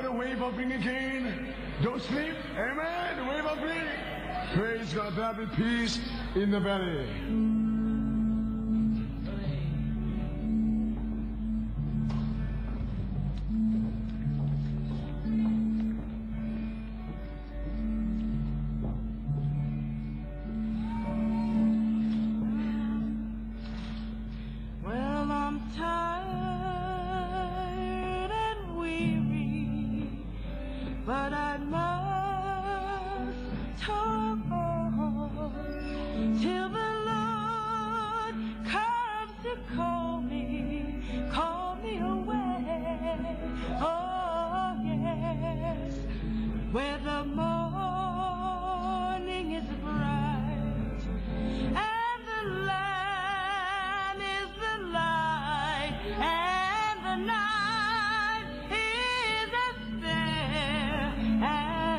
about the wave offering again? Don't sleep. Amen. The wave offering. Praise God. There be peace in the belly. But I must talk on till the Lord comes to call me away. Oh yes, where the morning is bright and the Lamb is the light and the night is as fair as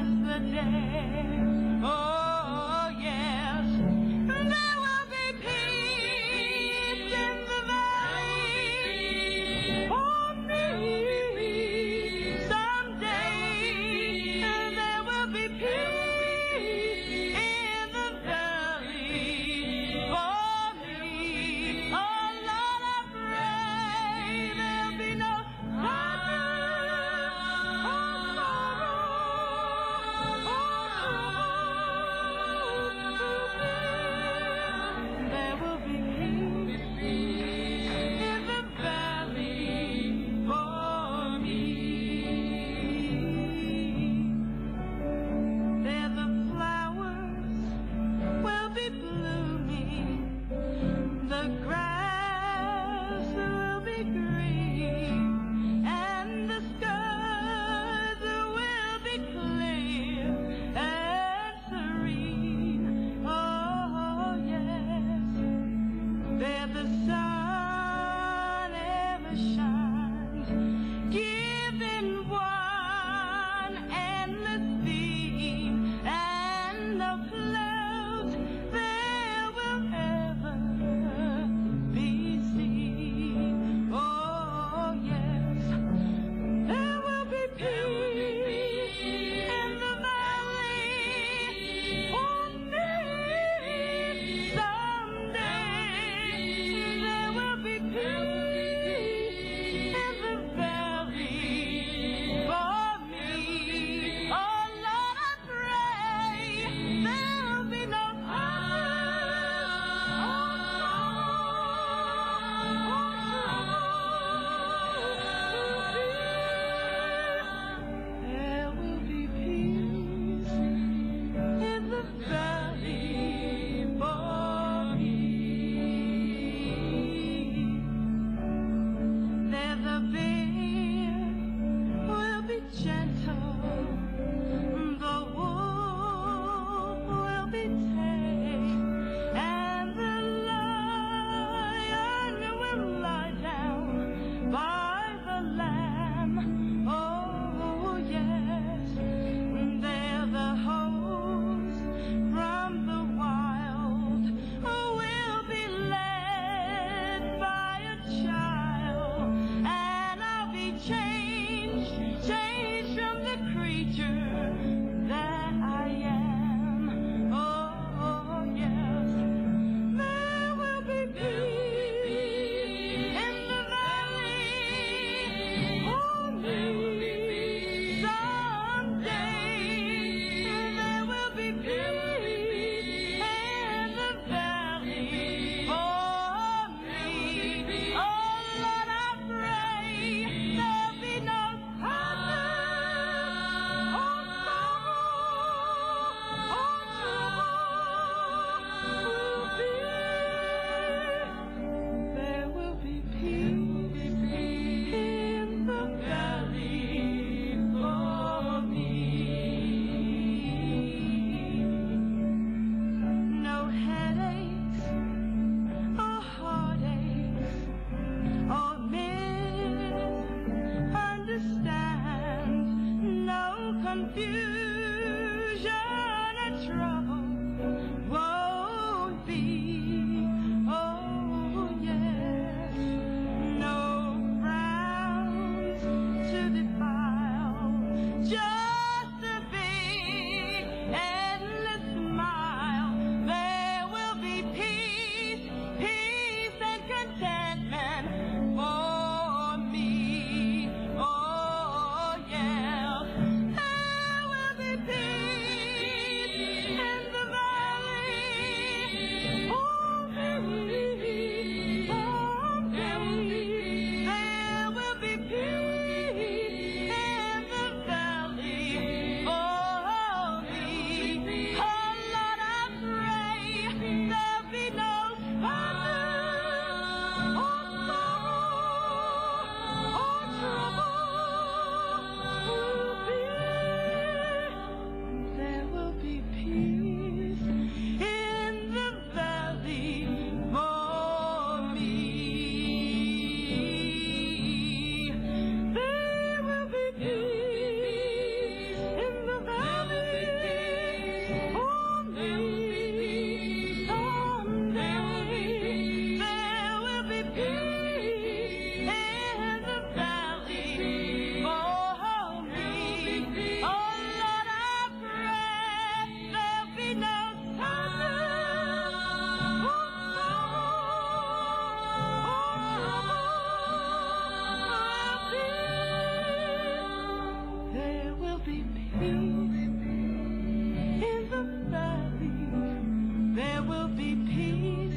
peace. In the valley, there will be peace.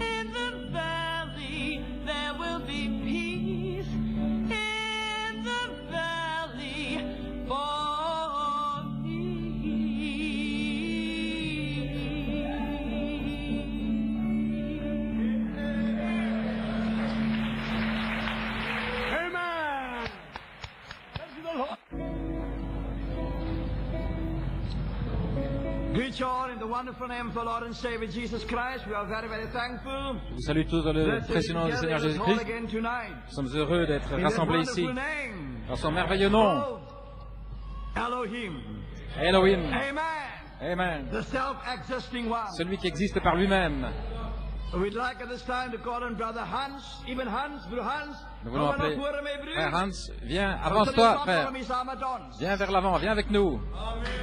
In the valley, there will be peace. In the valley, for me. Amen. Thank you, Lord. Greet you all in the wonderful name of the Lord and Savior Jesus Christ. We are very, very thankful. Je vous salue tous dans le précieux nom du Seigneur Jésus-Christ. Nous sommes heureux d'être rassemblés ici dans son merveilleux nom, Elohim. Elohim. Amen. Amen. The self-existing one. Celui qui existe par lui-même. We'd like at this time to call on Brother Hans, even Hans, Brother Hans. Nous voulons appeler Frère Hans. Viens, avance-toi, frère. Viens vers l'avant, viens avec nous.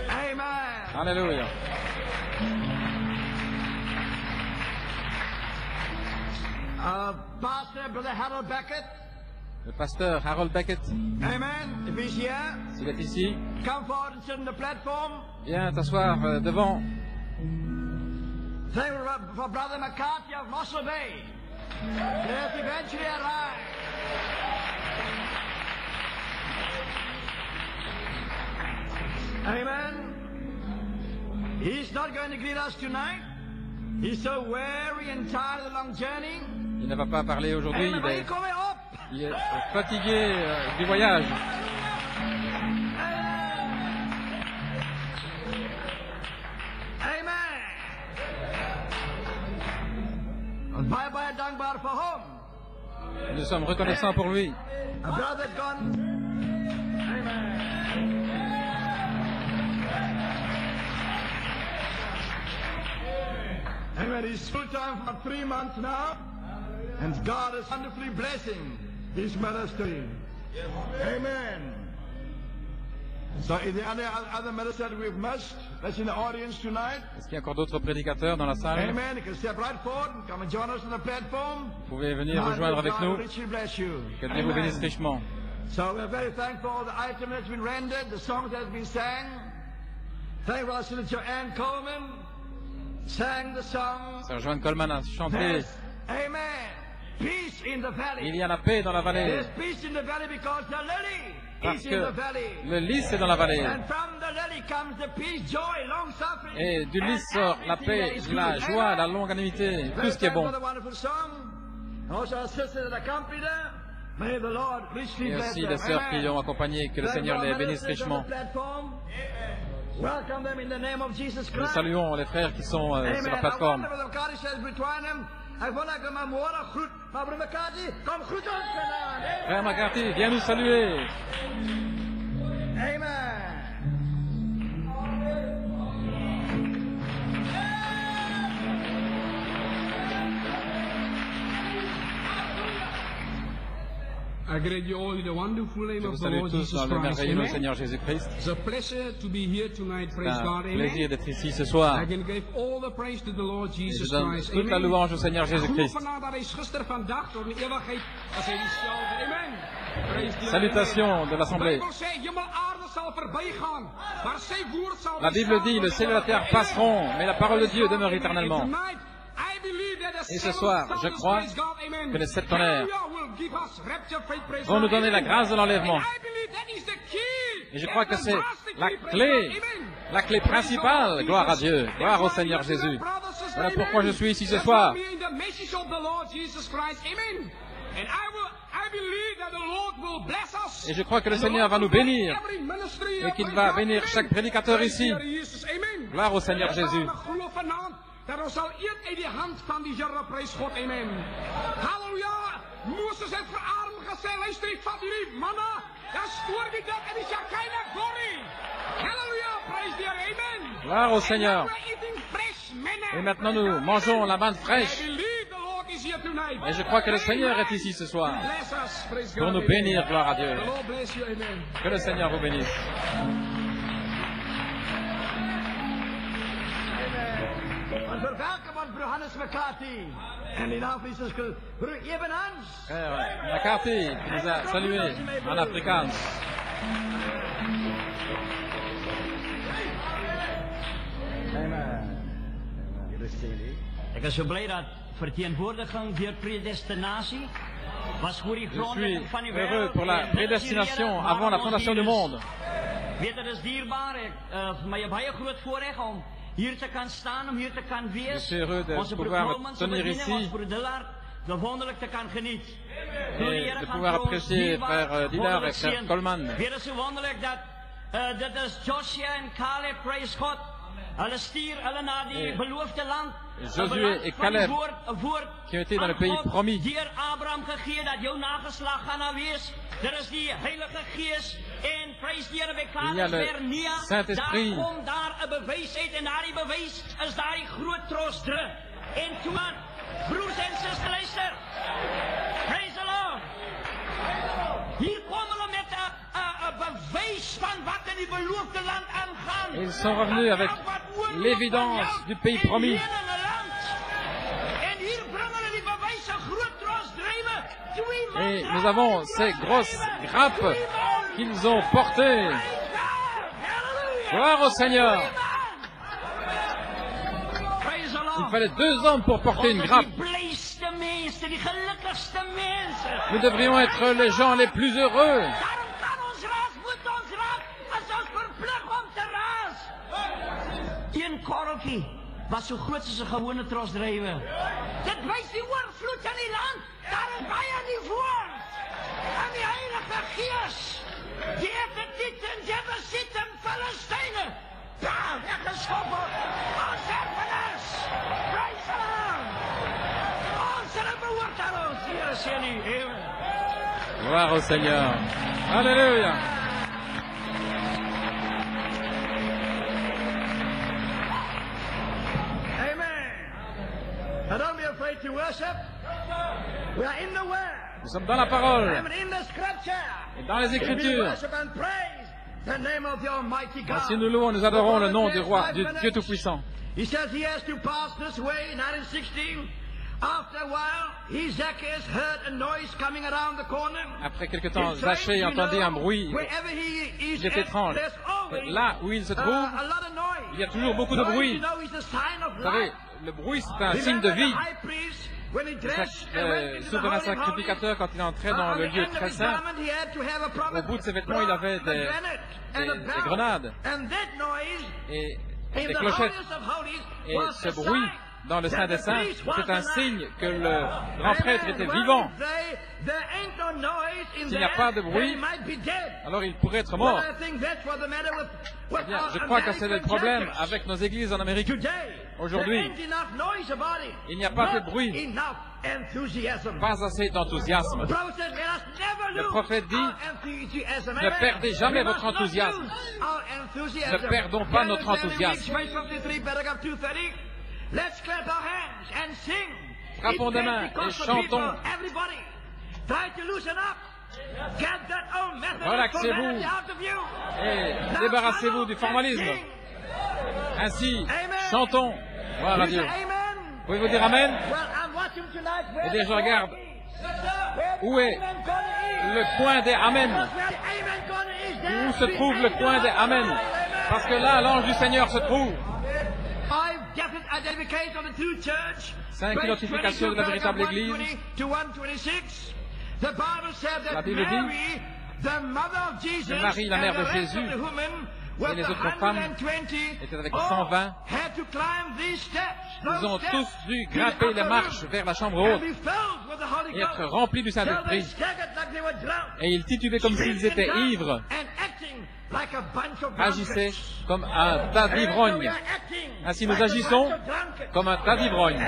Amen. Alléluia. Pastor Brother Harold Beckett. Le pasteur Harold Beckett, Amen. If he's here, s'il est ici, come forward and sit on the platform. viens t'asseoir devant. Thank you for Brother McCarthy of Mossel Bay. He has eventually arrived. Amen. He's not going to greet us tonight. He's so weary and tired of the long journey. Il ne va pas parler aujourd'hui, Amen. But he's coming up. il est fatigué du voyage. Amen. Bye bye, dankbaar voor hem. Nous sommes reconnaissants pour lui. A brother gone. Amen. Amen. He's full time for 3 months now. And God is wonderfully blessing his ministry. Amen. So is there any other minister that we've missed that's in the audience tonight? Est-ce qu'il y a encore d'autres prédicateurs dans la salle? Amen. You can step right forward and come and join us on the platform. Vous pouvez venir rejoindre avec nous. God richly bless you. Que Dieu vous bénisse richement. So we're very thankful for the item that's been rendered, the songs that have been sang. Thankful also that Joanne Coleman sang the song. Sœur Joanne Coleman a chanté. There's, amen. Peace in the valley. Il y a la paix dans la vallée. There's peace in the valley because the lily Parce is in que the valley. le lys est dans la vallée. And from the lily comes the peace, joy, long suffering. Et du lys sort la paix, la joie, la longanimité, tout ce qui est bon. Et aussi les sœurs qui l'ont accompagné, que le Seigneur les bénisse richement. Nous saluons les frères qui sont sur la plateforme. Frère McCarthy, viens nous saluer. Amen. I greet you all in the wonderful name Je vous of the salue Lord tous Jesus dans le Christ. merveilleux nom du Amen. Seigneur Jésus-Christ. It's a pleasure to be here tonight. C'est Praise un God. plaisir Amen. d'être ici ce soir. I can give all the praise to the Lord Et Jesus je donne Christ. toute la Amen. louange au Seigneur Geloof Jésus-Christ. vandaag dat hij is gister, vandaag, door een eeuwigheid als hij diezelfde. Amen. Praise the Lord. Salutations de l'Assemblée. De Bijbel zegt, hemel en aarde zal voorbij gaan, maar zijn woord zal La Bible dit, le ciel et la terre passeront, mais la parole de Dieu demeure éternellement. Et ce soir, je crois que les 7 tonnerres vont nous donner la grâce de l'enlèvement. Et je crois que c'est la clé principale. Gloire à Dieu, gloire au Seigneur Jésus. Voilà pourquoi je suis ici ce soir. Et je crois que le Seigneur va nous bénir et qu'il va bénir chaque prédicateur ici. Gloire au Seigneur Jésus. Dat ons zal eet uit die hand van die Here, prys God, amen. Halleluja, Moses het vir Aaron gesê, luister, ek vat hierdie manna, dan stoor die dit in die Shekinah glory. Halleluja, prys die Here, amen. Gloire au Seigneur. Et maintenant nous mangeons la manne fraîche. Et je crois que le Seigneur est ici ce soir pour nous bénir, gloire à Dieu. Que le Seigneur vous bénisse. Verwelkom broer Hannes McCarthy. En in Afrikaans broer Eben Hans. McCarthy qui nous a salués en Afrikaans. Ik ben zo blij dat vertegenwoordiging door predestinatie was voor die Je grond suis van die heureux wereld. pour la prédestination avant la fondation du monde. Weet dat is dierbaar. Maar je hebt heel groot voorrecht om hier te kan staan, om hier te kan Je wees. suis heureux de Onze pouvoir me broer tenir bediening, ici ons broer Dillard, de wonderlijk te kan genieten. et de pouvoir apprécier frère Dillard et frère Coleman. Weer is zo wonderlijk dat dit is Joshua en Caleb, praise God. Hulle stuur hulle na die beloofde land. Josué et Caleb qui ont été dans le pays promis. Deur Abraham gegee dat jou nageslag gaan na wees. Daar is die Heilige Gees en praise die Here by Kades Bernia. Saint-Esprit. Daar kom daar 'n bewys uit en daardie bewys is daai groot trosdre. En toe man, broers en susters luister. Praise the Lord. Hier kom hulle met 'n bewys van wat in die beloofde land aangaan. Ils sont revenus avec l'évidence du pays promis. Et nous avons ces grosses grappes qu'ils ont portées. Gloire au Seigneur. Il fallait 2 hommes pour porter une grappe. Nous devrions être les gens les plus heureux. Een korreltjie was zo groot als een gewone trosdrywe. Dit wys die oorvloed in die land. Daar is baie in die woord. En die Heilige Gees. Die Efetiet en Jebusiet en Filistyne. Daar weggeschoppen. Ons erfenis. Praise the Lord. Ons er behoort aan ons. Here sê nie. Gloire au Seigneur. Alléluia. Now don't be afraid to worship. We are in the Word. Nous sommes dans la parole And in the Scripture. et dans les We Écritures. worship and praise the name of the Almighty God. Si nous louons, nous adorons le nom du roi, du Dieu Tout-Puissant. He says he has to pass this way in 1916. After a while, Zacchaeus heard a noise coming around the corner. Après quelque temps, Zachée entendit un bruit Wherever he is qui est étrange. there's always Là où il se trouve, a lot of noise. il y a toujours beaucoup de bruit. Noise, you know, is a sign of Vous savez, life. le bruit, c'est un signe de vie. High priest, when he dressed and went into the Souverain Holy of sacrificateur, quand il entrait dans le lieu très saint, au bout de ses vêtements, il avait des grenades et des clochettes. Et ce bruit dans le Saint des Saints, c'est un signe que le grand prêtre était vivant. S'il n'y a pas de bruit, alors il pourrait être mort. Eh bien, je crois que c'est le problème avec nos églises en Amérique. Aujourd'hui, il n'y a pas assez de bruit, pas assez d'enthousiasme. Le prophète dit, ne perdez jamais votre enthousiasme. Ne perdons pas notre enthousiasme. Frappons des mains et chantons. Relaxez-vous et débarrassez-vous du formalisme. Ainsi, chantons. Voilà Dieu. Pouvez-vous dire Amen? Eh bien, je regarde. Où est le coin des Amen? Où se trouve le coin des Amen? Parce que là, l'ange du Seigneur se trouve. 5 identifications de la véritable Église. La Bible dit que Marie, la mère de Jésus, et les autres femmes étaient avec 120. Ils ont tous dû grimper les marches vers la chambre haute et être remplis du Saint-Esprit. Et ils titubaient comme s'ils étaient ivres, agissaient comme un tas d'ivrognes. Ainsi nous agissons comme un tas d'ivrognes.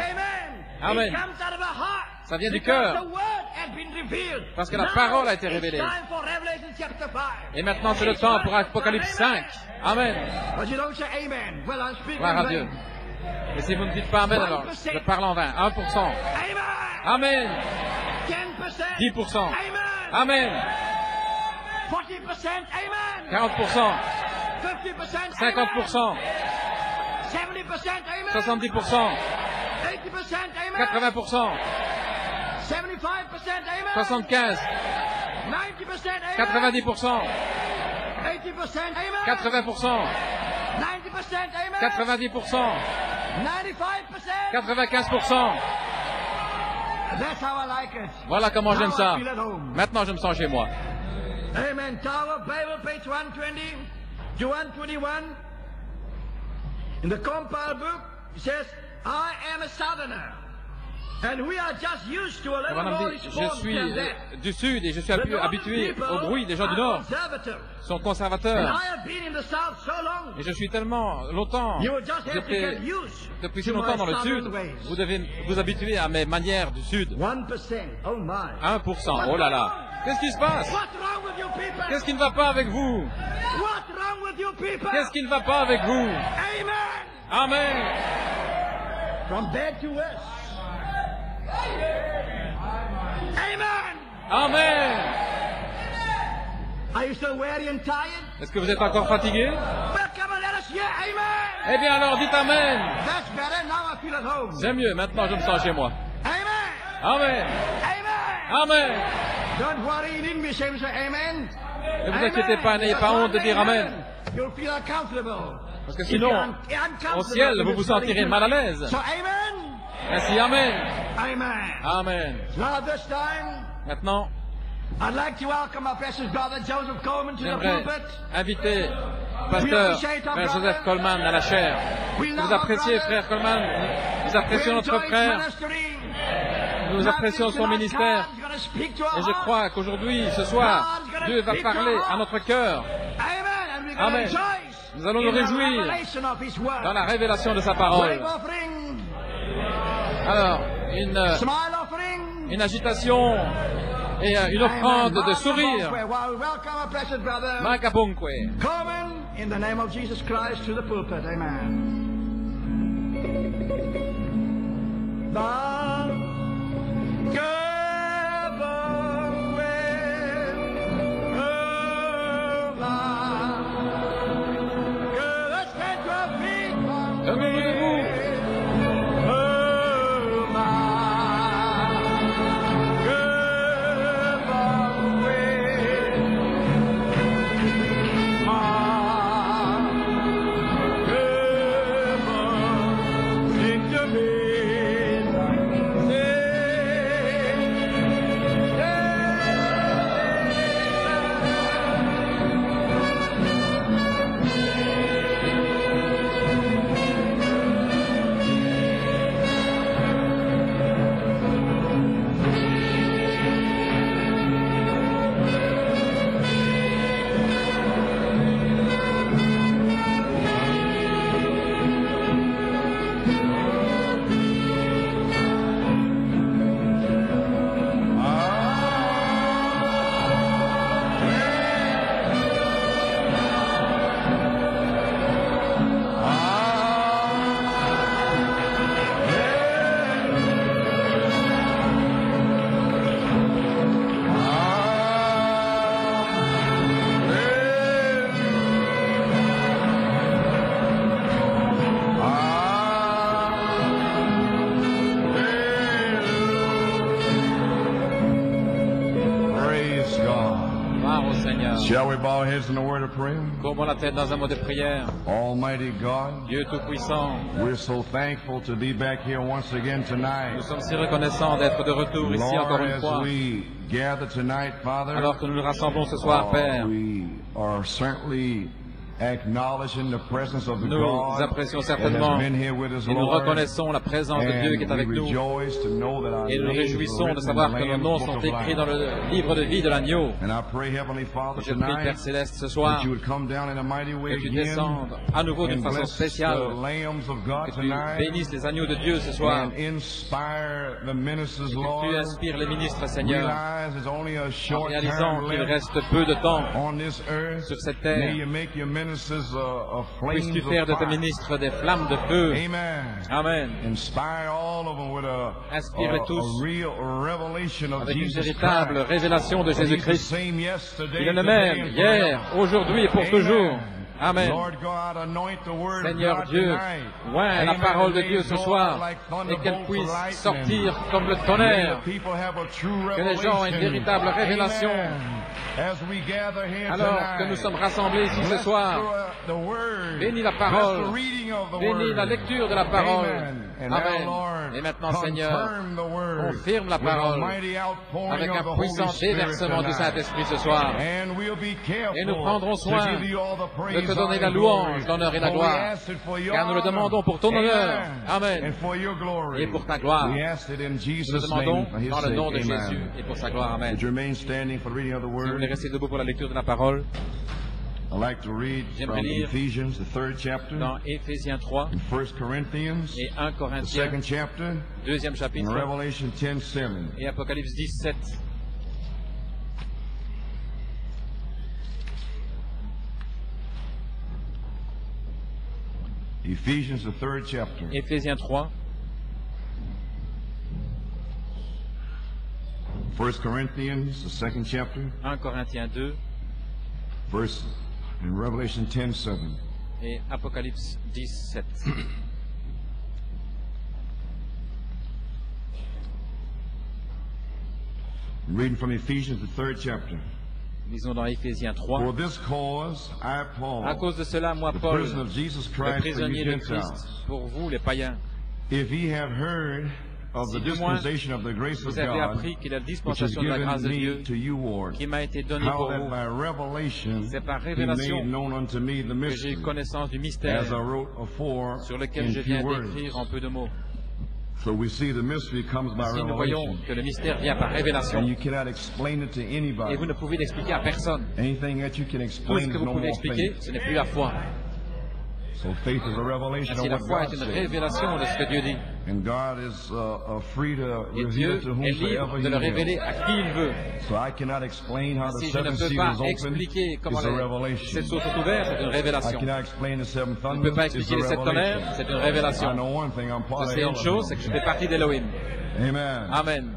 Amen. Ça vient du cœur. Parce que la parole a été révélée. Et maintenant c'est le temps pour Apocalypse 5. Amen. Gloire à Dieu. Et si vous ne dites pas Amen, alors je parle en vain. 1%. Amen. 10%. Amen. 40%. 50%. 70%. 80%. 75%. 90%. 80%. 90%. 95%. That's how I like it. Voilà comment j'aime Now ça. I feel at home. Maintenant, je me sens chez moi. Amen. Tower, Bible, page 120 to 121. In the compile book, it says, I am a southerner. And we are just used to a little Madame more dit, je response suis than that. du Sud et je suis The habitué northern au people bruit des gens du are Nord. conservative. Ils sont And conservateurs. I have been in the south so long. Et je suis tellement longtemps, You will just have to j'étais get used depuis si to longtemps my dans le southern Sud, ways. vous devez vous habituer à mes manières du Sud. 1%. Oh my. 1%, oh là là. Qu'est-ce qui se passe? What's wrong with you people? Qu'est-ce qui ne va pas avec vous? What's wrong with you people? Qu'est-ce qui ne va pas avec vous? Amen. Amen. From bad to worse. Amen. Amen. Are you still weary and tired? Est-ce que vous êtes encore fatigué? Well, come on, let us hear amen. Eh bien alors, dites Amen. That's better. Now I feel at home. C'est mieux, maintenant je me sens chez moi. Amen. Amen. Amen. Amen. Don't worry, you needn't be ashamed to say amen. Ne vous inquiétez pas, n'ayez pas honte de dire Amen. You'll feel uncomfortable. Parce que sinon, au ciel, vous vous sentirez mal à l'aise. So amen. Ainsi, Amen. Amen. Amen. Now this time, Maintenant, I'd like to welcome our precious brother Joseph Coleman to the j'aimerais pulpit. inviter Pasteur Frère Joseph Coleman à la chaire. Vous appréciez, Frère Coleman, nous apprécions notre frère, nous apprécions son ministère. Et je crois qu'aujourd'hui, ce soir, Dieu va parler à notre cœur. Amen. Nous allons nous réjouir dans la révélation de sa parole. Alors, une agitation et une offrande de sourire. Makabunkwe. Coleman, in the name of Jesus Christ, to the pulpit. Amen. Levez-vous debout. Shall we bow our heads in a word of prayer? Courbons la tête dans un mot de prière. Almighty God, Dieu Tout-Puissant, we're so thankful to be back here once again nous tonight. sommes si reconnaissants d'être de retour ici encore Lord, une as fois. we gather tonight, Father, Alors que nous nous rassemblons ce soir, Père, we are certainly acknowledging the presence of the nous God apprécions that certainement has been here with us, et nous Lord. reconnaissons la présence de Dieu qui est avec And we nous. rejoice to know that our Et nous nous names réjouissons are de written savoir in the que nos Lamb's noms Book sont of écrits Life. dans le livre de vie de l'agneau. And I pray, Heavenly Father, Je prie, Père tonight, Céleste, ce soir, that you would come down in a mighty way que tu again descendes à nouveau d'une and façon bless spéciale, the lambs of God que tu tonight bénisses les agneaux de Dieu ce soir, and inspire the ministers, que tu Lord, inspires les ministres, Seigneur, realize there's only a en short réalisant time qu'il left reste peu de temps on this earth. sur cette May terre. you make your ministers a flames Puisses-tu of faire de tes fire. ministres des flammes de feu. Amen. Amen. Inspire all of them with Inspire tous a real revelation of avec une Jesus véritable Christ. révélation de He's the Jésus-Christ. same yesterday, Il est le today, même and hier, forever. aujourd'hui et pour Amen. toujours. Amen. Lord God, anoint the word of Seigneur God Dieu, tonight. oint la Amen. parole de May Dieu it ce go soir out like et qu'elle thunderbolts puisse of lightning. sortir comme le May tonnerre. the people have a true Que les gens aient une revelation. véritable révélation. Amen. Alors que nous sommes rassemblés ici ce soir, bénis la parole, bénis la lecture de la parole. Amen. Et maintenant, Seigneur, confirme la parole avec un puissant déversement du Saint-Esprit ce soir. Et nous prendrons soin de te donner la louange, l'honneur et la gloire, car nous le demandons pour ton honneur. Amen. Et pour ta gloire. Nous le demandons dans le nom de Jésus et pour sa gloire. Amen. Si vous voulez rester debout pour la lecture de la parole, j'aimerais lire dans Éphésiens 3 et 1 Corinthiens, deuxième chapitre, et Apocalypse 17. Éphésiens 3. 1 Corinthians, the second chapter. 1 Corinthiens 2. Verse in Revelation 10:7. Et Apocalypse 17. Reading from Ephesians, the third chapter. Lisons dans Éphésiens 3. For this cause, I, Paul, à cause de cela, moi, Paul, the prisoner of Jesus le Christ, prisonnier de Christ, pour vous, les païens, if ye have heard of si the du moins dispensation of the grace of vous avez God, appris qu'il y a la which is dispensation de la grâce de given Dieu me to you, Lord, qui m'a été donnée how pour that vous, by revelation c'est par he révélation made known unto me the que j'ai mystery, eu connaissance du mystère as I wrote afore sur lequel in je few viens words. d'écrire en peu de mots. So we see the mystery comes by Ainsi, nous voyons revelation, que le mystère vient par révélation and you cannot explain it to et anybody. vous ne pouvez l'expliquer à personne. Anything that you can Tout ce explain que is vous no pouvez more expliquer, faith. ce n'est plus la foi. So faith is a revelation Ainsi, of la what foi God est une says. révélation de ce que Dieu dit. And God is free to Et reveal Dieu it to est libre whomsoever de He le révéler will. à qui il veut. So I cannot explain how the Si je ne seven peux seals pas open. expliquer comment It's a les revelation. sept sources sont ouvertes, c'est une I révélation. cannot explain the seven Je ne thunders. peux pas It's expliquer a les sept revelation. tonnerres, c'est une I révélation. know one thing, I'm part Je of sais une chose, c'est que je fais Elohim. partie d'Elohim. Amen. Amen.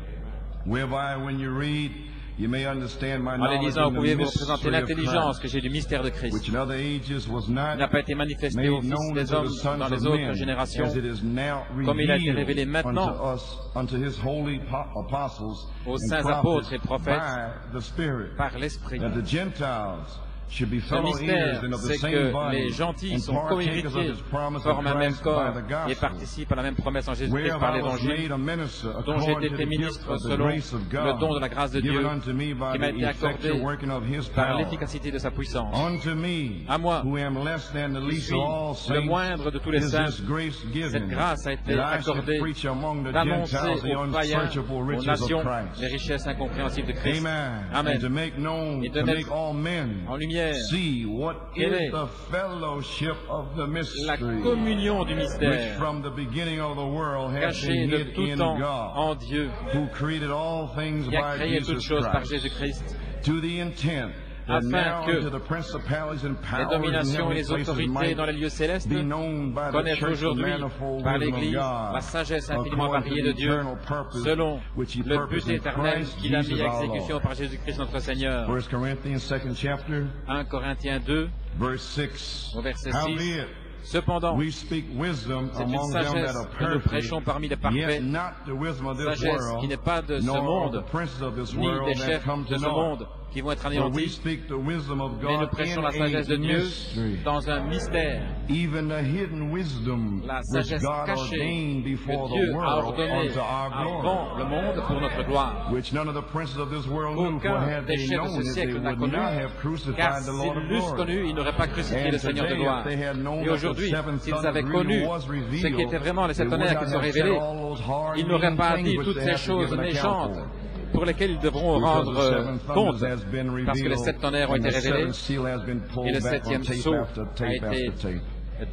Whereby when you read, you may understand my En les knowledge lisant, in vous the pouvez vous représenter mystery of l'intelligence Christ, que j'ai du mystère de Christ, which in other ages was qui n'a not pas été manifesté made aux fils known des unto hommes the sons dans les of autres men, générations, as it is now comme il a été révélé revealed maintenant unto us, unto His holy apostles aux and saints prophets apôtres et prophètes by the Spirit, par l'Esprit. that the Gentiles should be Le fellow mystère, heirs and of the c'est same que body, les gentils and sont partakers of co-héritiers, His promise of forment un même Christ corps by the et gospel, participent à la même promesse en Jésus-Christ par whereof I was l'Évangile, made a minister dont j'ai according été to fait the gift ministre of the selon grace of le don de la God, grâce de given Dieu, unto me by qui m'a the été accordé effectual working of His par power. l'efficacité de sa puissance. Unto me, À moi, who am less than the qui least suis of all le saints, moindre de tous les is saints, this grace given, cette grâce a été that I should accordée preach among the d'annoncer Gentiles the aux païens, unsearchable aux riches nations, of Christ. les richesses incompréhensibles de Christ. Amen. Amen. And to make known, Et de to mettre make all men en lumière see what quelle is est the fellowship of the la mystery, communion du which mystère, from the beginning of the world has cachée been de hid tout in temps God, en Dieu, who created all things qui a by créé toutes Jesus choses par Christ, Jésus-Christ, to the intent that afin now que unto the principalities and les powers in dominations et heavenly les places autorités might dans les lieux célestes be known by the connaissent church the aujourd'hui manifold par wisdom of l'Église God, la sagesse infiniment according to variée the de Dieu, eternal purpose selon which He le purposed but in éternel Christ qu'il a Jesus mis à our exécution Lord. par Jésus-Christ notre Seigneur. 1 Corinthians 2nd chapter, 1 Corinthiens 2, verse 6. au verset 6. Howbeit, Cependant, we speak wisdom c'est une among them that sagesse are que nous perfect, prêchons parmi les yet parfaits, not the wisdom of this sagesse qui world, n'est pas de ce nor of monde, the princes of this ni world des that chefs come de to ce naught. monde qui vont être But we anéantis, speak the wisdom of mais nous God prêchons in la sagesse de a Dieu mystery, dans un mystère, even the hidden wisdom la which sagesse God cachée ordained que before the Dieu a world ordonnée unto our glory, avant le monde pour notre gloire. which none of the princes of this world knew, for Aucun had des they chefs de known ce it, they siècle n'a would connu, not have car crucified the Lord s'ils of l'eussent glory. connu, ils n'auraient pas crucifié And le Seigneur de today, gloire. if they had known Et that the aujourd'hui, seven s'ils thunders avaient really connu was ce revealed, qui était vraiment les sept they would tonnerres not qui sont have said révélés, all those hard, ils n'auraient mean pas things dit which toutes they ces have to choses give an account méchantes for. pour lesquelles ils devront Because rendre the seven compte, thunders has been parce que les sept tonnerres ont revealed, été and the révélés, seventh seal has been pulled et le back on septième tape sceau after a tape été after tape.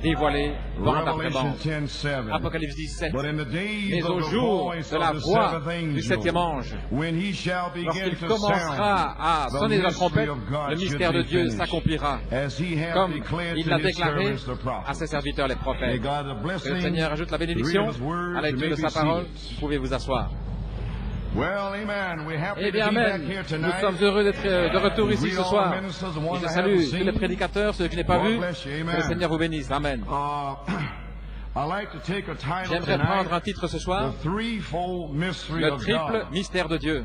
dévoilé bande après Revelation bande. 10:7. Apocalypse 17. But in the days Mais of au the jour voice de la of the voix seventh du septième angel, ange, when he shall begin lorsqu'il to commencera à sound, sonner the la trompette, mystery of God le should mystère de be Dieu finished, s'accomplira, as he hath comme declared il to l'a his déclaré servants the à prophets. ses serviteurs les May prophètes. God the Que le blessing, Seigneur ajoute la bénédiction read his word, à la lecture you de may sa be parole. seated. Vous pouvez vous asseoir. Well, amen. We're happy Eh to bien, be back Amen. here Nous tonight. sommes heureux d'être de retour ici ce soir. Et je salue tous les prédicateurs, ceux que je n'ai pas God vus. bless you. Que Amen. le Seigneur vous bénisse. Amen. I like to take a title J'aimerais prendre tonight, un titre ce soir, The Threefold Mystery le of triple God. mystère de Dieu.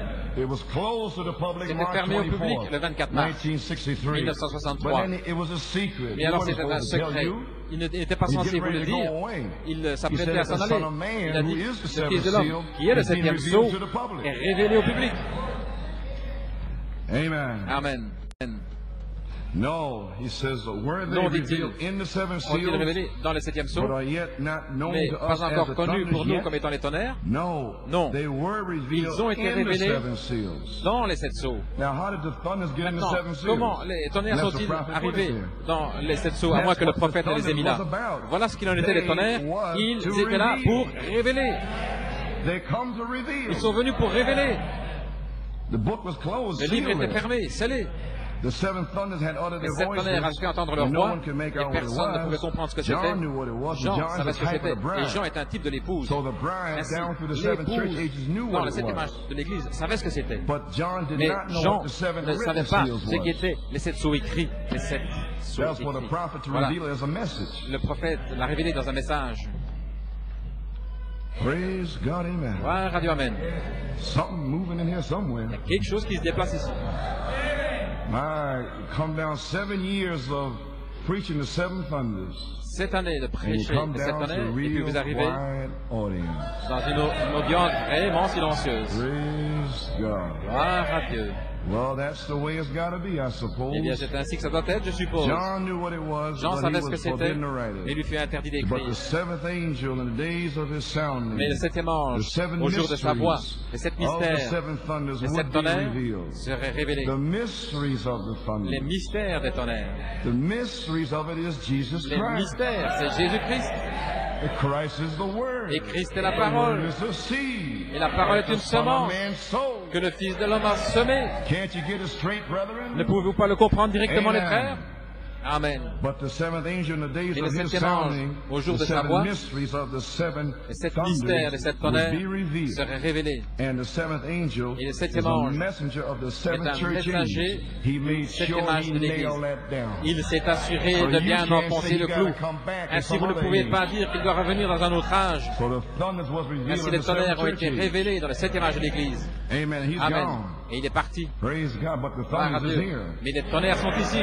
It was closed to the public C'était March fermé au public 24, le 24 mars 1963. 1963. But then it was a secret. Mais He alors wasn't c'était un supposed to tell secret. you. Il n'était pas He's censé getting vous le ready to dire. go away. Il He s'apprêtait said à that s'en the aller. Son of Man, Il a dit, who is the le Fils seventh de l'homme, seal, qui est le is being septième revealed sceau, to the public. est révélé au public. Amen. Amen. No, he says, were they Non, dit-il, revealed in the seven sont-ils seals, révélés dans le septième sceau, but are yet not known mais to us pas as encore the connus pour thunders nous yet? comme étant les tonnerres? No, Non. they were revealed Ils ont été in the révélés seven seals. dans les sept sceaux. Now, how did the thunders get in the Maintenant, seven seals? comment les tonnerres Unless the sont-ils prophet put it arrivés there. dans les sept sceaux, à moins que le prophète ne les ait mis là? Voilà ce qu'il en était des tonnerres. Ils étaient là pour révéler. They come to reveal. Ils sont venus pour révéler. The book was closed, Le livre était sealed. fermé, scellé. The seven thunders had uttered Les their sept tonnerres avaient voices, fait entendre leur and no voix, one could make et out what it personne ne pouvait was. comprendre ce que c'était. John knew what it was. Jean John savait is ce the que type c'était, of the bride. et Jean est un type de l'épouse. So the bride Ainsi, down through the seven church l'épouse, ages knew dans what le it septième was. âge de l'Église, savait ce que c'était. But John did Mais not know Jean what the seven ne savait written pas seals ce was. qu'étaient les sept sceaux écrits. Les sept sceaux That's for the écrits. prophet to Voilà. reveal it as a message. Le prophète l'a révélé dans un message. Praise God, amen. Voilà, Radio Amen. Something moving in here somewhere. Il y a quelque chose qui se déplace ici. My, come down 7 years of preaching the seven thunders. Cette année de And you prêcher come les sept down to a tonnerres, et puis real vous arrivez quiet audience. dans une audience vraiment silencieuse. Praise God. Gloire à Dieu. Well, that's the way it's got to be, I suppose. Eh bien, c'est ainsi que ça doit être, je suppose. John knew what it was, Jean but he savait ce que was c'était, forbidden to write mais il lui it. fut interdit But the d'écrire. seventh angel in the days of his sounding, Mais le septième ange, the seven au jour de sa voix, les sept mysteries of the mystères, seven thunders les would sept be tonnerres revealed. seraient révélés. The mysteries of the Les thunders. mystères des tonnerres. The mysteries of it is Jesus Les Christ. mystères, c'est Jésus-Christ. Christ is the Word. Et Christ est la The Word parole. is the seed. Et la parole est The une Son of semence Man sowed. que le Fils de l'homme a semée. Can't you get it straight, brethren? Ne pouvez-vous pas le comprendre directement, les Amen. frères? Amen. But the seventh angel in the days Et le of his septième ange, sounding, au jour the de sa seven voix, mysteries of the seven Les sept thunders mystères, les sept would tonnerres be revealed. seraient révélés. And the seventh angel Et le is septième a ange messenger of the est seven un church messager ages. He made septième sure âge he de l'Église. nailed that down. Il s'est assuré So de you bien can't enfoncer say le he gotta clou. come back in Ainsi, some vous ne other pouvez age. pas dire qu'il doit revenir dans un autre âge. So the thunders was revealed Ainsi, in les the seven tonnerres ont church été ages. révélés dans le septième âge de l'Église. Amen. He's Amen. gone. Et il est parti. Praise God. But the Gloire à thunders is Dieu. here. Mais les tonnerres sont ici.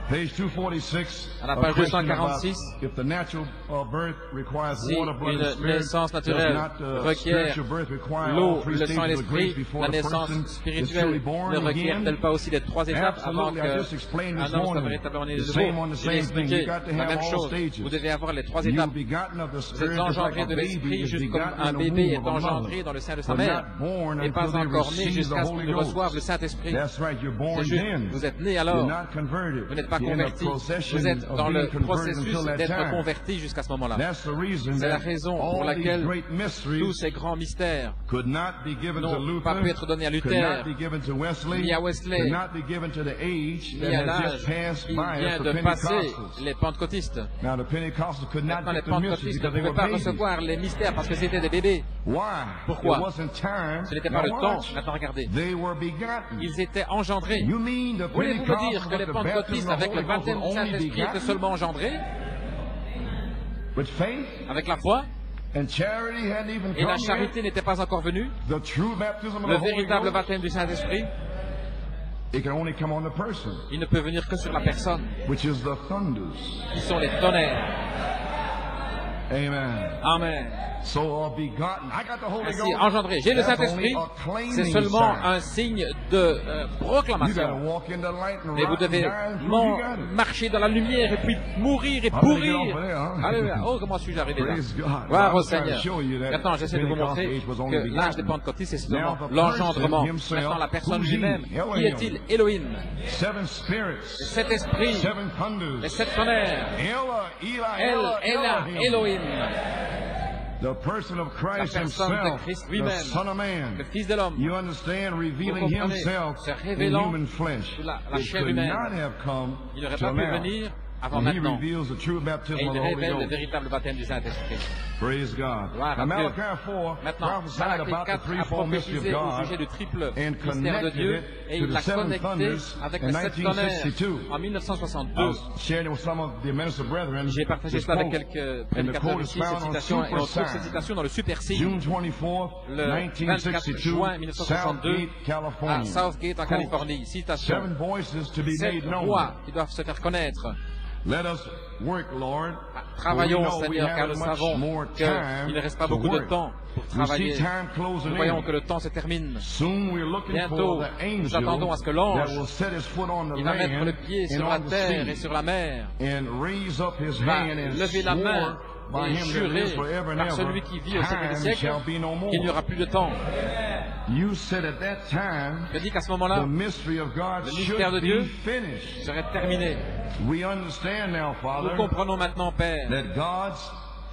Page 246. À la a page question 246. about if the natural birth requires Si water, blood, and une spirit, naissance does naturelle not the requiert spiritual birth require all l'eau, three le sang et stages of grace l'esprit, before la the naissance person is spirituelle truly born ne again? requiert-elle pas aussi les trois étapes avant Absolutely. I just qu'un explained this homme soit morning. véritablement né The de same nouveau? on the Je l'ai same thing. expliqué, You got to la have même all chose. stages. Vous devez avoir les trois You étapes. begotten of the Vous spirit, êtes just like engendré a de baby l'esprit, is juste comme begotten un in the bébé est womb of a engendré mother. dans le sein de sa But mère, not born et pas until they encore né receive the jusqu'à ce Holy qu'ils Ghost. reçoivent le Saint-Esprit. That's right. You're born C'est juste, then. vous êtes né You're alors. not converted. Vous n'êtes pas You're in the converti. procession Vous êtes of dans being le converted processus until that d'être time. converti jusqu'à ce moment-là. That's the reason C'est la that raison pour all these laquelle great tous mysteries ces grands mystères could not be given to n'ont pas pu Luther, être donnés à could Luther, not be given to Wesley, ni à Wesley, could not be given to the age ni à that has l'âge just passed qui by vient us, de the passer, Pentecostals. les pentecôtistes. Now the Pentecostals could not Maintenant, les get the mysteries pentecôtistes ne because they pouvaient were pas babies. recevoir les mystères parce que c'était des bébés. Why? Pourquoi? It wasn't time. Ce n'était Now pas le temps. watch. Maintenant, regardez. They were begotten. Ils étaient engendrés. You mean the Voulez-vous me dire Pentecostals que les with the baptism pentecôtistes, of the avec le Holy Ghost baptême were du only Saint-Esprit, étaient begotten seulement engendrés? with faith Avec la foi? and charity hadn't even Et la come charité n'était pas encore venue? yet? The true baptism of Le the Holy véritable Ghost, baptême du Saint-Esprit, it can only come on the person, il ne peut venir que sur la personne, which is the thunders. qui sont les tonnerres. Amen. Amen. So begotten. I got the Holy Ainsi, Ghost. engendré. J'ai le That's Saint-Esprit. only a claiming C'est seulement sign. un signe de You proclamation. gotta walk in the light and Et vous rock and devez die and prove you got it. marcher dans la lumière et puis mourir et Ah, pourrir. mais non, hein. Alléluia. Oh, comment suis-je arrivé là? Praise God. Gloire I au was trying to Seigneur. show you that Maintenant, j'essaie de vous Pentecostal montrer age was only que begotten. l'âge des pentecôtistes, c'est seulement Now, the l'engendrement. person himself, Maintenant, la personne who's lui-même. he? Qui Elohim. est-il? Elohim. Seven spirits. Les sept esprits. Seven thunders. Les sept tonnerres. Ella, Ella, Elohim. The person of Christ La personne de himself, Christ the lui-même. Son of Man. Le Fils de l'homme. You understand, revealing comprenez, himself se in révélant human flesh. sous la It chair could humaine. not have come Il n'aurait till pas pu now. venir avant And he maintenant. reveals the true Et baptism il of the Holy révèle le Ghost. véritable baptême du Saint-Esprit. Praise God. Gloire Now, à Dieu. Malachi 4 Maintenant, prophesied Malachi about the 4 a threefold mystery of prophétisé au God sujet du triple and mystère de connected Dieu it et to il the l'a seven connecté thunders avec in les sept tonnerres 1962. en I 1962. was sharing it with some of the minister brethren. J'ai partagé this cela avec quote, quelques and the prédicateurs quote is ici, found cette on citation, et on trouve Super cette Sign. citation dans le Super Signe, June 24th, le 24 juin 1962, 1962, Southgate, à California. Southgate, en Quote, Californie. Citation. 7 voices to be 7 made known. voix qui doivent se faire connaître. Let us work, Lord. Travaillons, For we know we Seigneur, car have nous much savons more qu'il time ne reste pas to beaucoup de work. temps pour We see travailler. time closing Nous voyons in. que le temps se termine. Soon we're looking Bientôt, for the nous angel attendons à ce que that l'ange, will set his foot on the il va mettre le land pied and sur la on the terre sea et sur la mer, and raise up his va hand and lever la main swore by et him that jurer lives forever and par ever, celui qui vit au siècle des time siècles shall be no more. qu'il n'y aura plus de temps. You said at that time Je dis qu'à ce the moment-là, mystery of God le mystère de should Dieu be finished. serait terminé. We understand now, Nous Father, comprenons maintenant, Père, that God's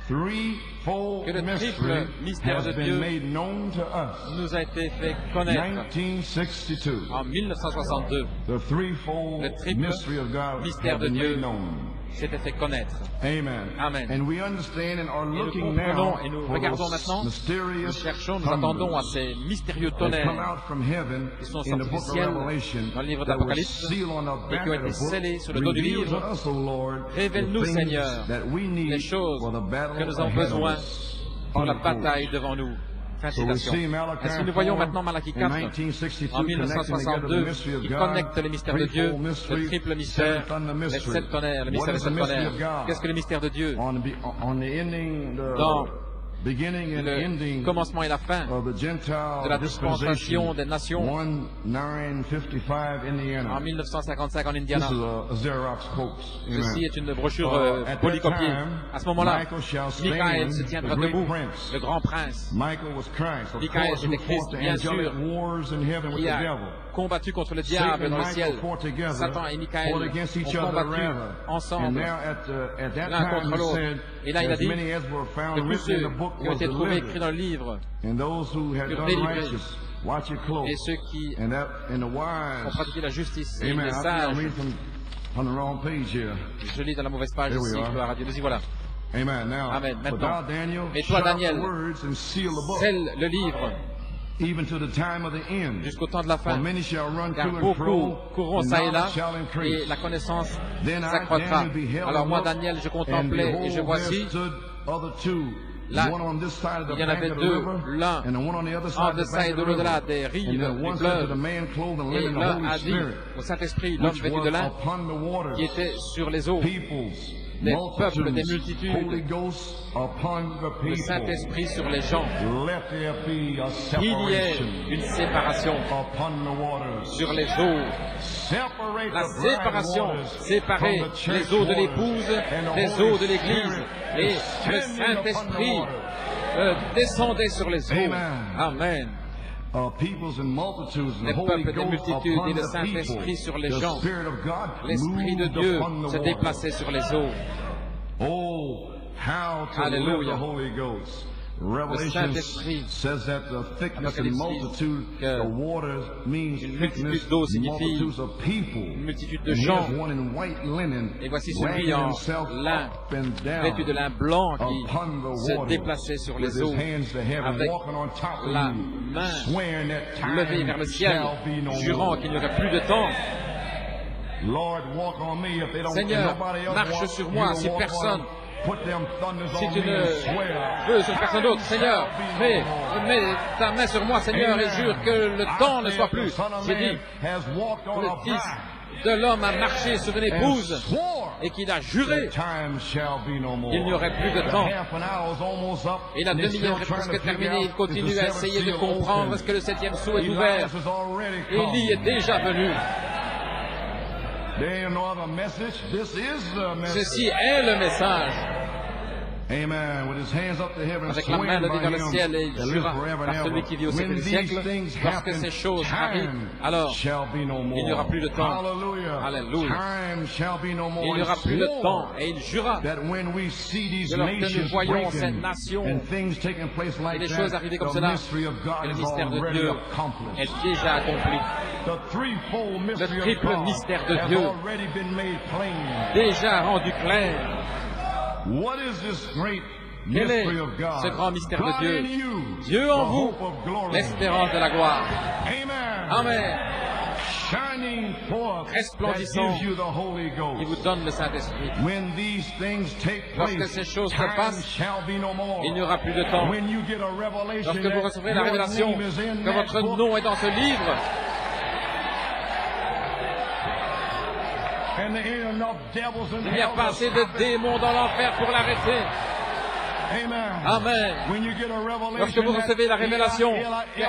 threefold que le mystery triple mystère has de been Dieu made known to us. nous a été fait connaître 1962. en 1962. The threefold Le triple mystery of God mystère has de been Dieu made known. s'était fait connaître. Amen. Amen. And we understand and are Et nous looking now comprenons et nous for regardons those maintenant, nous mysterious cherchons, nous attendons à thunders ces mystérieux that come tonnerres out from heaven qui sont in the sortis du book of ciel Revelation dans le livre that were d'Apocalypse sealed on the et back qui ont of été the book. scellés sur le dos du Reveal to livre. us, O Lord, Révèle-nous, the things Seigneur, that we need les choses for the battle que nous avons ahead of besoin us. pour la Unquote. bataille devant nous. Fin de So we citation. see Malachi Ainsi, nous voyons 4 maintenant Malachie in 4 1962 en connecting together the 1962 mystery of qui God, connecte les mystères de Dieu, threefold mystery, le triple mystère, seven thunder les mystery. sept tonnerres, le What mystère des is the sept mystery of tonnerres. God? Qu'est-ce que le mystère de Dieu? On the ending, Dans beginning and ending le commencement et la fin of the Gentile de la dispensation dispensation, des nations 1955 Indiana. en 1955 en This Indiana. is a Xerox quote. Ceci est une brochure At that polycopiée. time, À ce moment-là, Michael shall stand, Michael se tiendra the great debout, prince. le grand prince, Michael was Christ, of Michael course, était who Christ, fought the bien angelic sûr, wars in heaven with qui the a devil. combattu contre le Satan diable and dans le ciel. Michael fought together, Satan et Michael fought against each ont other combattu rather. And ensemble now at that l'un time contre he l'autre. said, Et là, il a as dit many as were que found tous written ceux in the book qui ont was été trouvés écrits delivered. dans le livre And those who had furent done délivrés. righteous, watch it close. Et ceux qui And the ont wise. pratiqué la justice et Amen. les I think I'm sages. reading from the wrong page here. Je lis dans la mauvaise page There we ici, are. gloire à Dieu. Nous y voilà. Amen. Now, Amen. but Maintenant. thou, Daniel, Mais toi, shut up Daniel, the words and seal the book, Scelle le livre even to the time of the end. jusqu'au temps de la For fin. many shall run Car to and beaucoup fro, courront and ça et là, knowledge shall increase. et la connaissance Then I, s'accroîtra. Daniel, beheld Alors and moi, looked, Daniel, je and contemplais, et behold, je there voici, stood other two, là, one on this side of the il y en bank avait of the deux, river, l'un and the one on the other en side of the deçà bank et of de the l'au-delà river. des And rives then du one said to the fleuve. man clothed in Et linen, the l'un Holy a dit Spirit, au Saint-Esprit, l'homme which vêtu de was lin, upon the waters, qui était sur les eaux, peoples, des peuples, des multitudes, multitudes, Holy Ghost upon the le people. Saint-Esprit sur les gens. Let there be a Il y ait separation une séparation upon the waters. sur les eaux. Separate La the bride séparation, waters séparer from the church les eaux de waters, l'épouse and the des Holy eaux de l'Église. Spirit Et le descending upon the Saint-Esprit waters. descendait sur les eaux. Amen. Amen. Peoples and multitudes, and Des the Holy peuples, des Ghost multitudes upon et le the Saint-Esprit people. sur les The gens. Spirit of God L'Esprit de moved Dieu upon the se waters. déplaçait sur les eaux. Oh, how to live Alléluia. the Holy Ghost. Revelation Saint-Esprit. says that the thickness and Apocalypse multitude, que the waters means une thickness, multitude d'eau signifie multitudes of people. une multitude de And gens. here's one in white linen, Et voici celui dragging en himself lin, up and down vêtu de lin blanc qui upon the se waters, déplaçait sur with les his eaux hands to heaven, avec walking on top of la you, main swearing that time levée vers le ciel, shall be no jurant more. qu'il n'y aurait plus de temps. Lord, walk on me if they don't, Seigneur, if nobody else marche walk, sur you moi, will si walk personne, on, put them thunders si on tu me ne and swear, veux sur personne d'autre, time Seigneur, shall be mets, no more. mets ta main sur moi, Seigneur, et jure que le temps ne soit plus. The Son of J'ai Man dit, has walked on le a Fils bride de l'homme a marché sur une and épouse swore et qu'il a juré that time shall be no more. qu'il n'y aurait plus de The temps. half an hour is almost up, Et la and he's demi-heure still est trying to presque figure terminée. out Il continue if the à seventh essayer de seal comprendre open. est-ce que le septième sceau est ouvert. Elias has already come. Élie est déjà venu. There ain't no other message. This is the message. Ceci est le message. Amen. With his hands up to heaven, avec la main levée vers le ciel, et il jura par celui qui vit au siècle des siècles, lorsque ces choses arrivent, alors il n'y aura plus de temps. Alléluia. Il n'y aura plus de temps, et il jura que lorsque nous voyons ces nations et des choses arriver comme cela, que le mystère de Dieu est déjà accompli. Le triple mystère de Dieu déjà rendu clair. Quel est ce grand mystère de Dieu? Dieu en vous, l'espérance de la gloire. Amen. Resplendissant, qui vous donne le Saint-Esprit. Lorsque ces choses se passent, il n'y aura plus de temps. Lorsque vous recevrez la révélation que votre nom est dans ce livre, il n'y a pas assez de démons dans l'enfer pour l'arrêter. Amen. Lorsque vous recevez la révélation que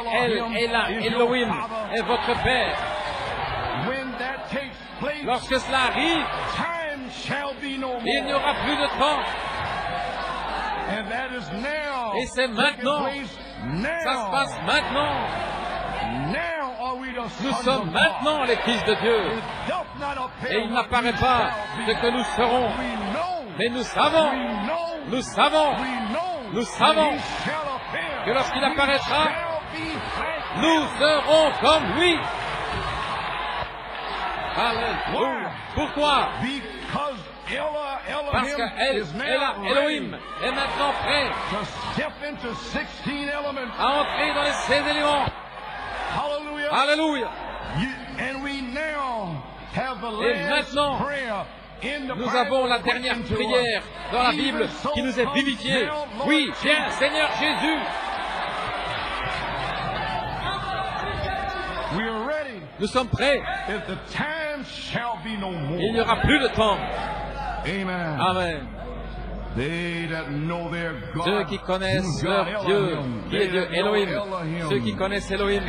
Elohim est votre Père, lorsque cela arrive, il n'y aura plus de temps. Et c'est maintenant. Ça se passe maintenant. Nous sommes maintenant les fils de Dieu. Et il n'apparaît pas ce que nous serons. Mais nous savons que lorsqu'il apparaîtra, nous serons comme lui. Alléluia. Pourquoi? Parce que Elohim est maintenant prêt à entrer dans les 16 éléments. Alléluia. Et maintenant, nous avons la dernière prière dans la Bible qui nous est vivifiée. Oui, viens, Seigneur Jésus. Nous sommes prêts. Il n'y aura plus de temps. Amen. Ceux qui connaissent leur Dieu, qui est Dieu Elohim, ceux qui connaissent Elohim,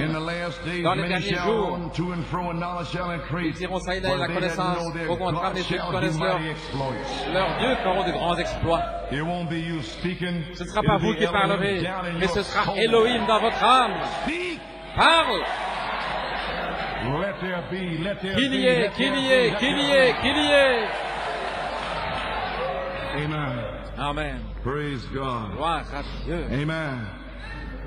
dans les derniers jours, ils iront ça et là et la connaissance, au contraire, mais ceux qui connaissent leur Dieu feront de grands exploits. Ce ne sera pas vous qui parlerez, mais ce sera Elohim dans votre âme. Parle! Qu'il y ait, qu'il y ait, qu'il y ait, qu'il y ait. Amen. Amen. Praise God. Gloire à Dieu. Amen.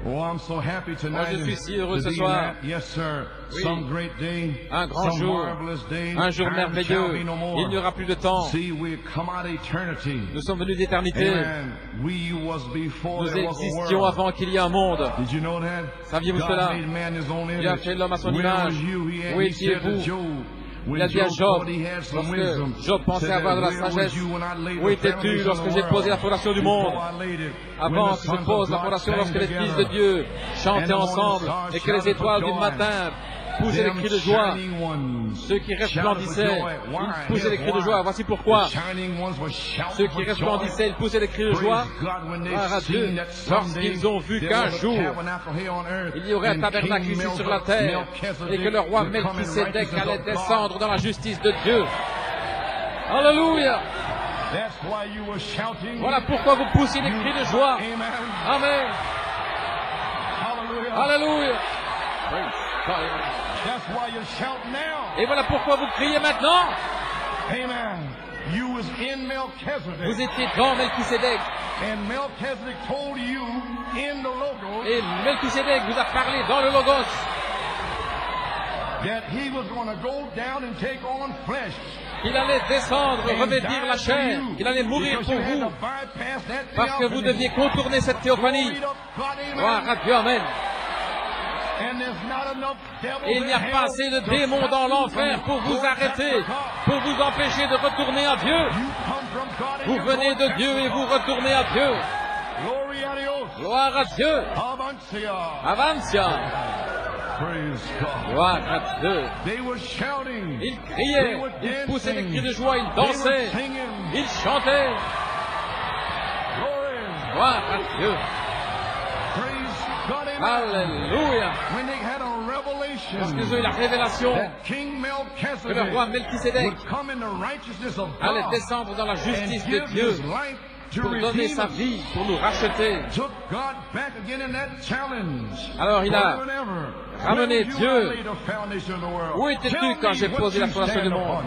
Oh, I'm so happy tonight. Je suis si heureux ce soir. Yes, sir. Oui. Some great day. Un grand some jour. marvelous day. Un jour merveilleux. No more. Il n'y aura plus de temps. See, we come out of eternity. Nous sommes venus d'éternité. Amen. We was before Nous there was a existions world. avant qu'il y ait un monde. Did you know that? Saviez-vous God cela? made man his own Dieu a image. fait l'homme à son Where image. was you? Où He étiez said to vous? Job, Il a dit à Job, lorsque Job pensait avoir de la sagesse, où étais-tu lorsque j'ai posé la fondation du monde? Avant que je pose la fondation, lorsque les fils de Dieu chantaient ensemble et que les étoiles du matin poussaient des cris de joie, ceux qui resplendissaient, ils poussaient des cris de joie. Voici pourquoi. Ceux qui resplendissaient, ils poussaient des cris de joie. Gloire à Dieu, lorsqu'ils ont vu qu'un jour, il y aurait un tabernacle ici sur la terre et que le roi Melchisédek allait descendre dans la justice de Dieu. Alléluia. Voilà pourquoi vous poussez des cris de joie. Amen. Alléluia. Et voilà pourquoi vous criez maintenant. Vous étiez dans Melchisédek. Et Melchisédek vous a parlé dans le Logos qu'il allait descendre, revêtir la chair, qu'il allait mourir pour vous, parce que vous deviez contourner cette théophanie. Gloire à Dieu, amen. Et il n'y a pas assez de démons dans l'enfer pour vous arrêter, pour vous empêcher de retourner à Dieu. Vous venez de Dieu et vous retournez à Dieu. Gloire à Dieu. Avancia. Gloire à Dieu. Ils criaient, ils poussaient des cris de joie, ils dansaient, ils chantaient. Gloire à Dieu. Alléluia. Lorsqu'ils ont eu la révélation que le roi Melchisédek allait descendre dans la justice de Dieu pour donner sa vie, pour nous racheter. Took God back again in that challenge. Alors il a Forever and ever. ramené When you Dieu. laid the foundation of the world. Où étais-tu Tell quand me j'ai what posé la you fondation stand du monde?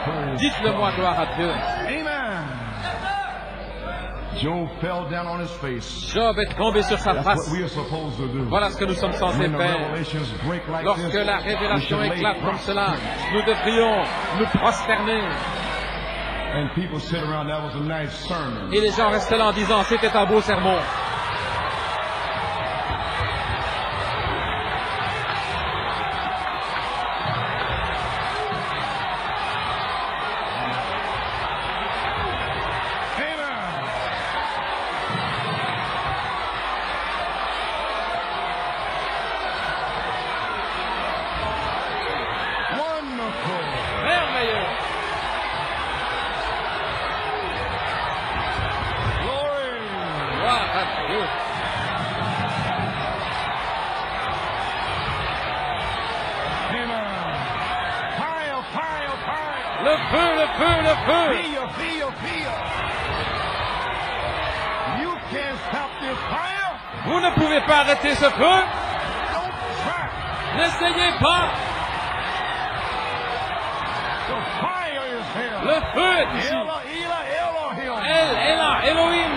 upon. Dites-le-moi, gloire à Dieu. Amen. Job fell down on his face. Job est tombé sur sa That's what face. we are supposed to do. Voilà ce que nous sommes censés When the faire. revelations break like Lorsque this, la we révélation should lay éclate comme cela, prostrate. nous devrions nous prosterner. And people sit around, that was a nice sermon. Et les gens restaient là en disant, c'était un beau sermon. Merveilleux. Gloire à Dieu. Le feu, le feu, le feu. Vous ne pouvez pas arrêter ce feu. N'essayez pas. Le feu est ici. El, Ela, Elohim.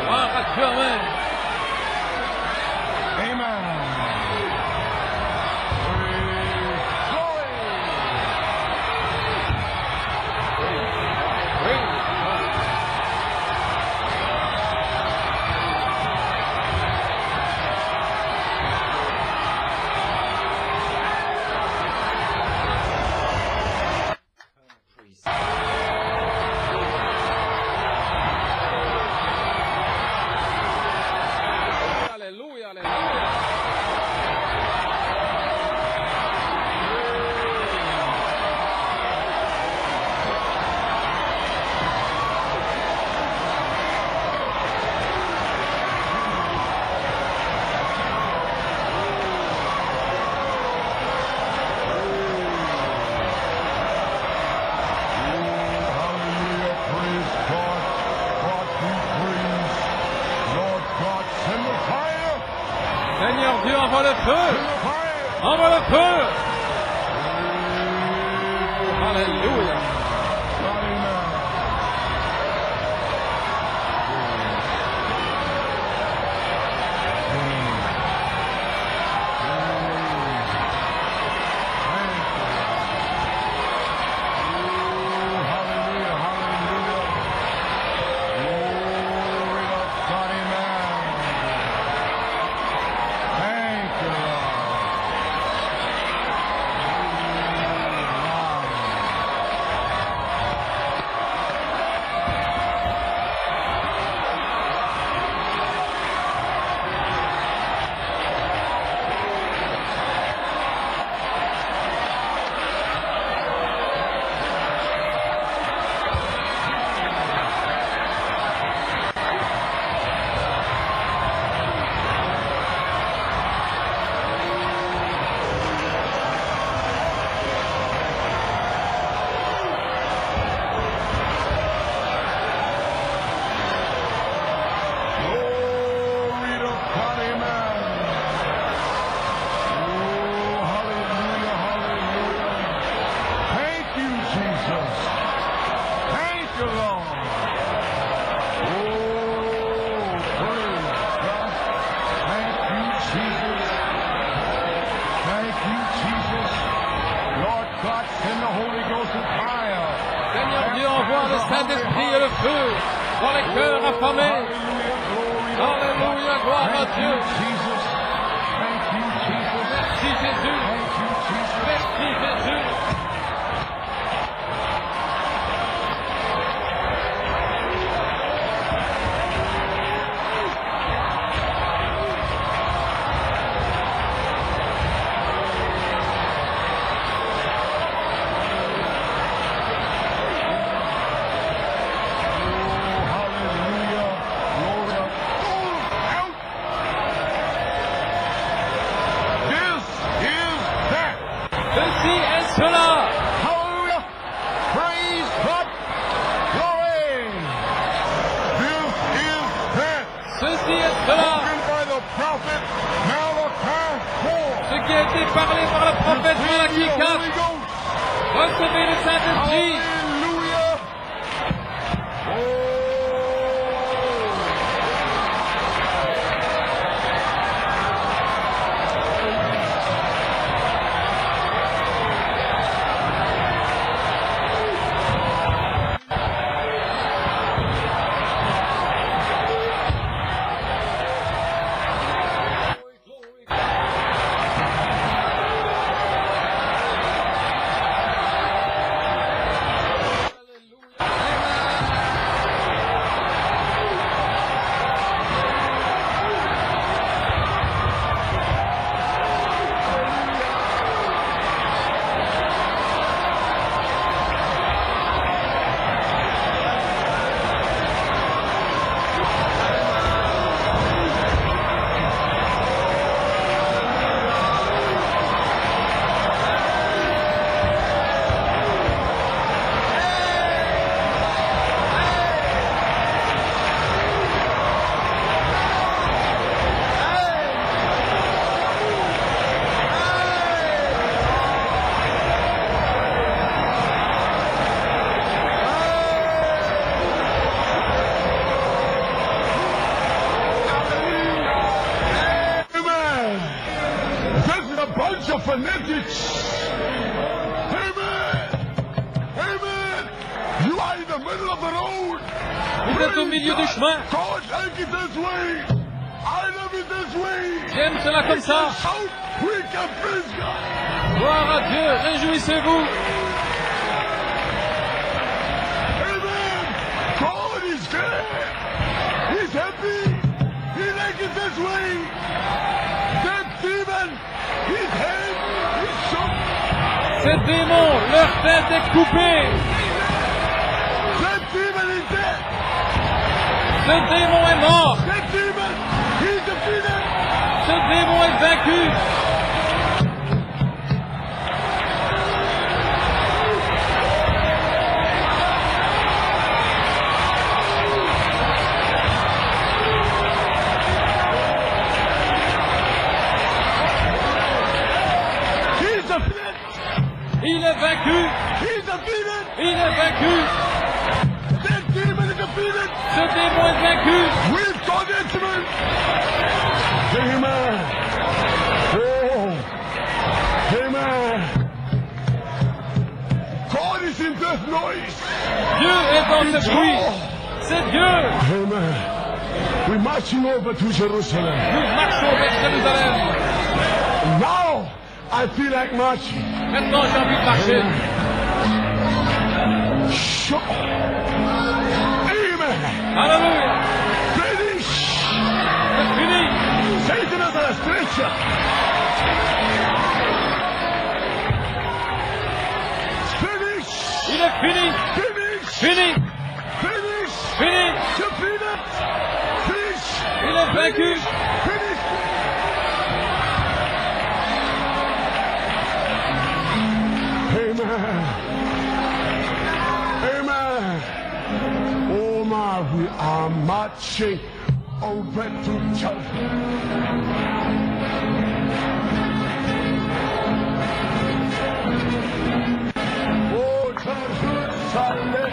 Gloire à Dieu, amen. Alléluia, alléluia. Seigneur Dieu, envoie le feu. Envoie le feu. Alléluia. Seigneur Dieu, envoie le Saint-Esprit et le feu dans les cœurs affamés. Alléluia, gloire à Dieu. Merci Jésus. Merci Jésus. Ceci est été parlé par le prophète Malachie 4. Recevez le Saint-Esprit. Fanatics. Amen. Amen. You are in the middle of the road. Vous êtes au milieu du chemin. God, take it this way. I love it this way. J'aime cela comme ça. Shout, we can praise God. Gloire à Dieu, réjouissez-vous. Amen. God is there. He's happy. He likes it this way. That demon, his head is shot. Ces démons, leur tête est coupée. That demon is dead. Ce démon est mort. That demon, he's defeated. Ce démon est vaincu. Il est vaincu. Il est vaincu. Ce démon est vaincu. Amen. Oh. Amen. God is in this noise. Dieu est dans ce bruit. C'est Dieu. Amen. We're marching over to Jerusalem. Nous marchons vers Jérusalem. Now I feel like marching. Maintenant, j'ai envie de marcher. Amen. Alléluia. Finish. C'est fini. Satan is a stretcher. Finish. Il est fini. Finish. Fini. Finish. Fini. Defeated. Finish. Il est vaincu. Finish. Amen. Amen. Oh my, we are marching over to Jerusalem. Oh, Jerusalem.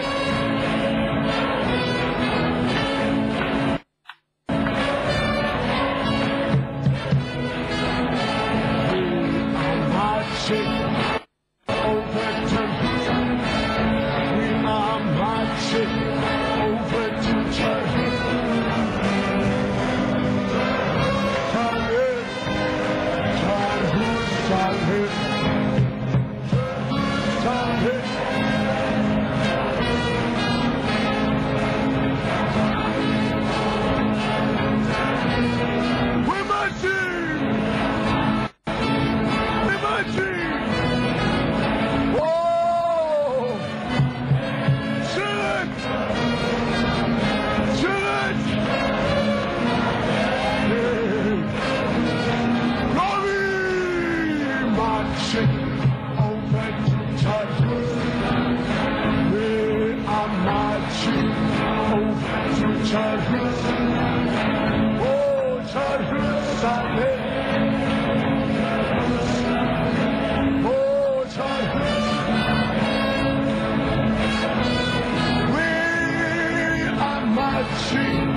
marching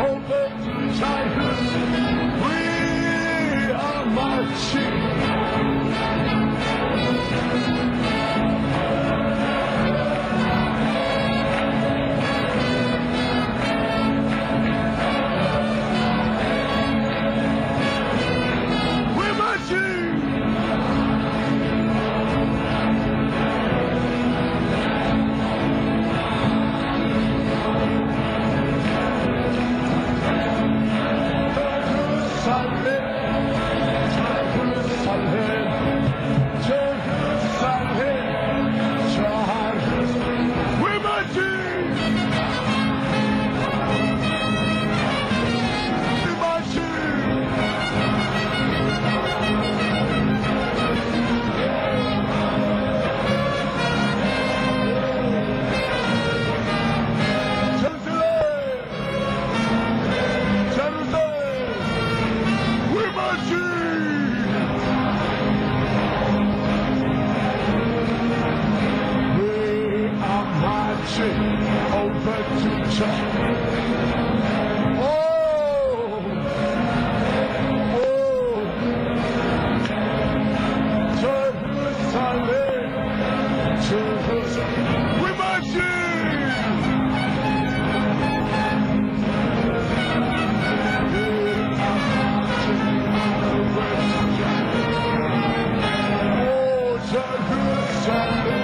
over to Tigers. We are marching. We're marching. Over to China. Oh, Jerusalem, Jerusalem, we're marching. Oh, Jerusalem.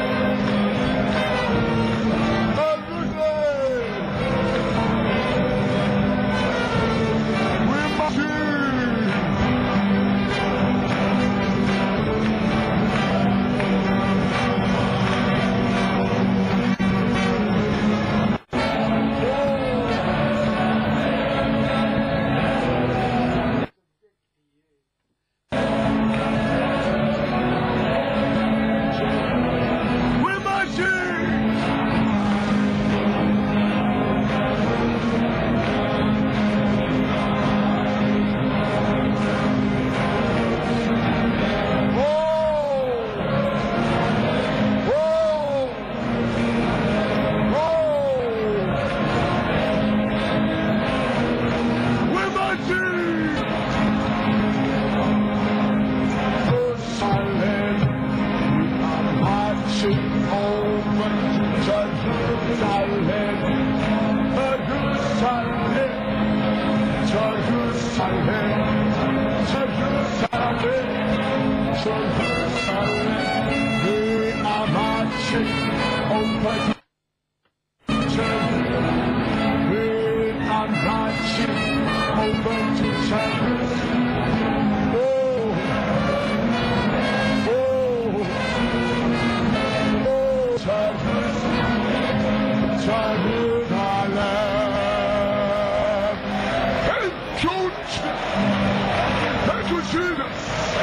Thank you, Jesus.